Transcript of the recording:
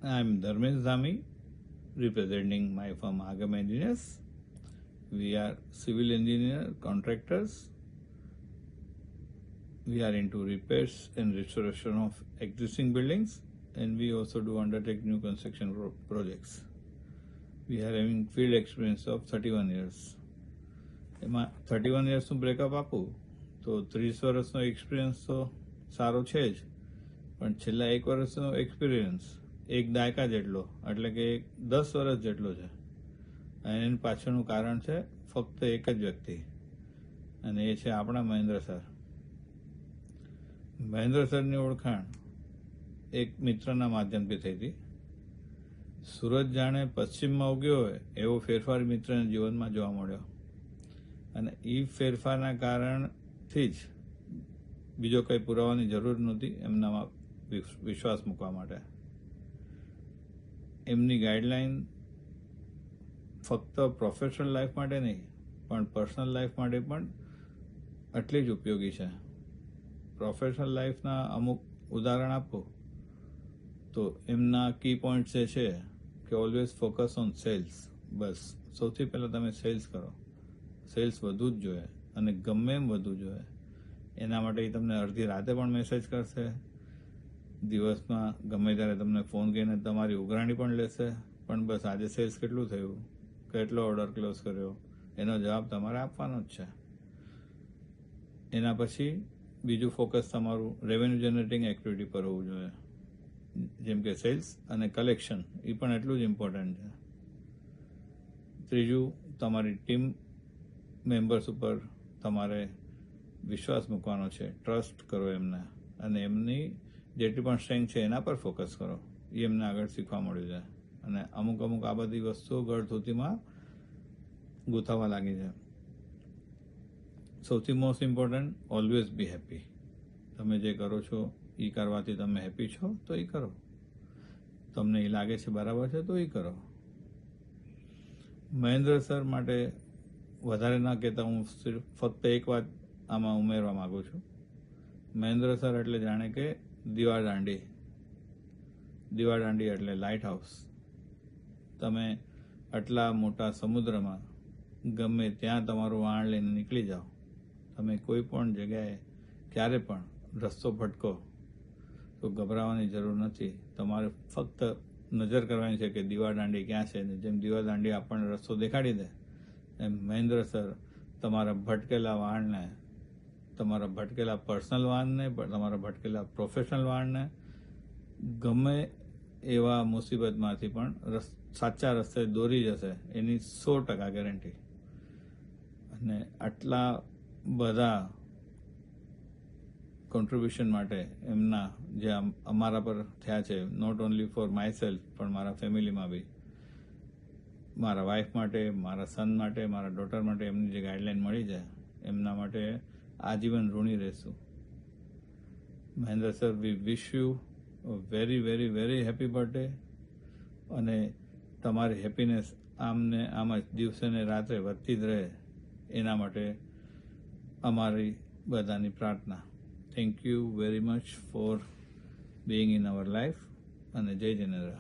I'm Dharmesh Dhami, representing my firm Agam Engineers. We are civil engineer contractors. We are into repairs and restoration of existing buildings, and we also do undertake new construction projects. We are having field experience of 31 years. એમાં 31 યર્સનું breakup આપું તો 30 વર્ષનો experience તો સારો છે જ, પણ છેલ્લા 1 વર્ષનો એક્સપિરિયન્સ 1 દાયકા જેટલો એટલે કે 10 વર્ષ જેટલો છે. અને એની પાછળનું કારણ છે ફક્ત એક જ વ્યક્તિ, અને એ છે આપણા મહેન્દ્ર સર. મહેન્દ્ર સરની ઓળખાણ એક મિત્રના માધ્યમથી થઈ હતી. સૂરજ જાણે પશ્ચિમમાં ઉગ્યો હોય એવો ફેરફાર મિત્રના જીવનમાં જોવા મળ્યો, અને એ ફેરફારના કારણથી જ બીજો કંઈ પુરાવાની જરૂર નહોતી એમનામાં વિશ્વાસ મૂકવા માટે. એમની ગાઈડલાઈન ફક્ત પ્રોફેશનલ લાઈફ માટે નહીં પણ પર્સનલ લાઈફ માટે પણ આટલી જ ઉપયોગી છે. પ્રોફેશનલ લાઈફના અમુક ઉદાહરણ આપો તો એમના કી પોઈન્ટ જે છે કે ઓલવેઝ ફોકસ ઓન સેલ્સ. બસ સૌથી પહેલાં તમે સેલ્સ કરો. સેલ્સ વધુ જ જોઈએ, અને ગમે એમ વધુ જોઈએ. એના માટે એ તમને અડધી રાતે પણ મેસેજ કરશે, દિવસમાં ગમે ત્યારે તમને ફોન કરીને તમારી ઉઘરાણી પણ લેશે, પણ બસ આજે સેલ્સ કેટલું થયું, કેટલો ઓર્ડર ક્લોઝ કર્યો, એનો જવાબ તમારે આપવાનો જ છે. એના પછી બીજું ફોકસ તમારું રેવન્યુ જનરેટિંગ એક્ટિવિટી પર હોવું જોઈએ, જેમ કે સેલ્સ અને કલેક્શન. એ પણ એટલું જ ઇમ્પોર્ટન્ટ છે. ત્રીજું, તમારી ટીમ મેમ્બર્સ ઉપર તમારે વિશ્વાસ મૂકવાનો છે. ટ્રસ્ટ કરો એમને, અને એમની જેટલી પણ સ્ટ્રેન્થ છે એના પર ફોકસ કરો. એ એમને આગળ શીખવા મળ્યું છે, અને અમુક આ બધી વસ્તુઓ ગળથૂથીમાં ગૂંથાવા લાગી છે. સૌથી most important, always be happy. તમે જે કરો છો એ કરવાથી તમે હેપી છો તો એ કરો. તમને એ લાગે છે બરાબર છે તો એ કરો. મહેન્દ્ર સર માટે વધારે ના કહેતા હું ફક્ત એક વાત આમાં ઉમેરવા માગું છું. મહેન્દ્ર સર એટલે જાણે કે દીવાદાંડી. દીવાદાંડી એટલે લાઇટ હાઉસ. તમે આટલા મોટા સમુદ્રમાં ગમે ત્યાં તમારું વાણ લઈને નીકળી જાઓ, તમે કોઈ પણ જગ્યાએ ક્યારે પણ રસ્તો ભટકો તો ગભરાવાની જરૂર નથી. તમારે ફક્ત નજર કરવાની છે કે દીવાદાંડી ક્યાં છે. જેમ દીવાદાંડી આપણને રસ્તો દેખાડી દે, એમ મહેન્દ્ર સર તમારા ભટકેલા વાણને, તમારા ભટકેલા પર્સનલ વાણને, તમારા ભટકેલા પ્રોફેશનલ વાણને ગમે એવા મુસીબતમાંથી પણ સાચા રસ્તે દોરી જશે, એની 100% ગેરંટી. અને આટલા બધા કોન્ટ્રીબ્યુશન માટે એમના જે અમારા પર થયા છે, not only for myself પણ મારા ફેમિલીમાં બી, મારા વાઈફ માટે, મારા સન માટે, મારા ડોટર માટે એમની જે ગાઈડલાઈન મળી છે એમના માટે આજીવન ઋણી રહેશું. Mahendra sir, we wish you very very very happy birthday, અને તમારી હેપીનેસ આમને આમ જ દિવસે ને રાત્રે વધતી જ રહે, એના માટે અમારી બધાની પ્રાર્થના. Thank you very much for Bing in our life, અને જય જિનેન્દ્ર.